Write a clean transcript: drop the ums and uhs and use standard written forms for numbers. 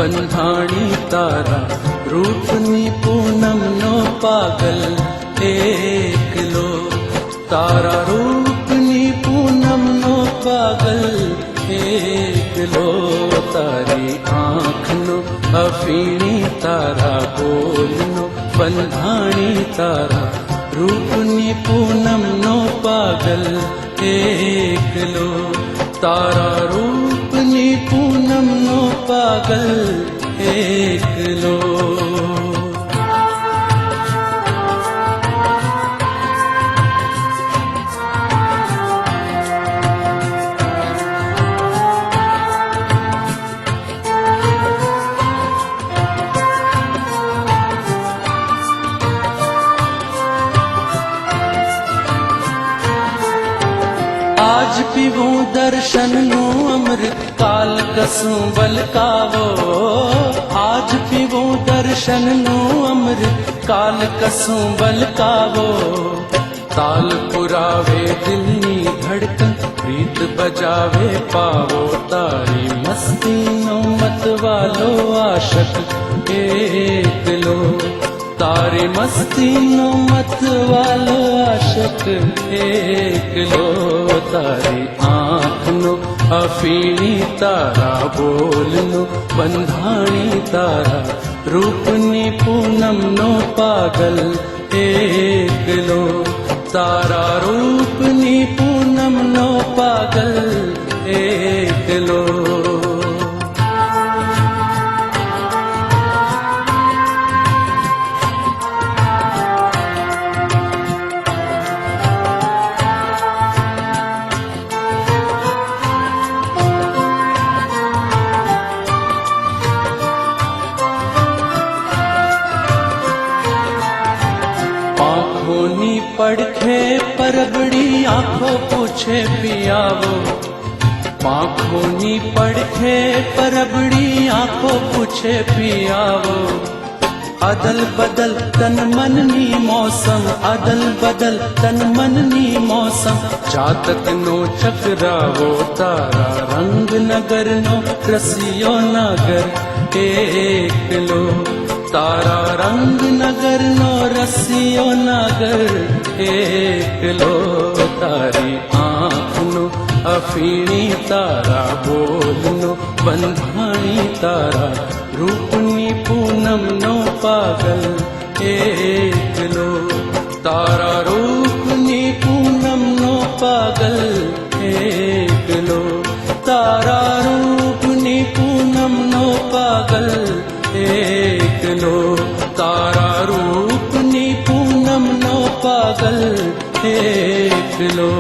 બંધાણી તારા રૂપની પૂનમનો પાગલ એકલો, તારા રૂપની પૂનમનો પાગલ એકલો, તારી આંખનો અફીણી તારા બોલનો બંધાણી તારા રૂપની પૂનમનો પાગલ એકલો, તારા રૂપની પૂનમનો પાગલ એકલો. आज पीवूं दर्शनનું અમૃત કાલ કસું બલકાવો, આજ પીવूं દર્શનનું અમૃત કાલ કસું બલકાવો, તાલ પુરાવે દિલની ધડકન પ્રીત બજાવે પાવો, તારી મસ્તીનો મતવાલો આશક એકલો, તારી મસ્તીનો મતવાલો આશક એકલો, તારી આંખનો અફીણી તારા બોલનો બંધાણી તારા રૂપની પૂનમનો પાગલ એકલો, તારા રૂપની પૂનમનો પાગલ એકલો. આંખોની પડખે પરબડી આંખો પૂછે પિયાવો, પાંખોની પડખે પરબડી આંખો પૂછે પિયાવો, અદલ બદલ તન મનની મોસમ, અદલ બદલ તન મનની મોસમ, જાતકનો ચકરાવો, તારા રંગ નગરનો રસિયો નગર એકલો, તારા રંગ નગરનો રસિયો નગર એકલો, તારી આંખનો અફીણી તારા બોલનો બંધાણી તારા રૂપની પૂનમનો પાગલ એકલો, તારા રૂપની પૂનમનો પાગલ એકલો, તારા રૂપની પૂનમનો પાગલ એકલો, તારા રૂપની પૂનમનો પાગલ એકલો.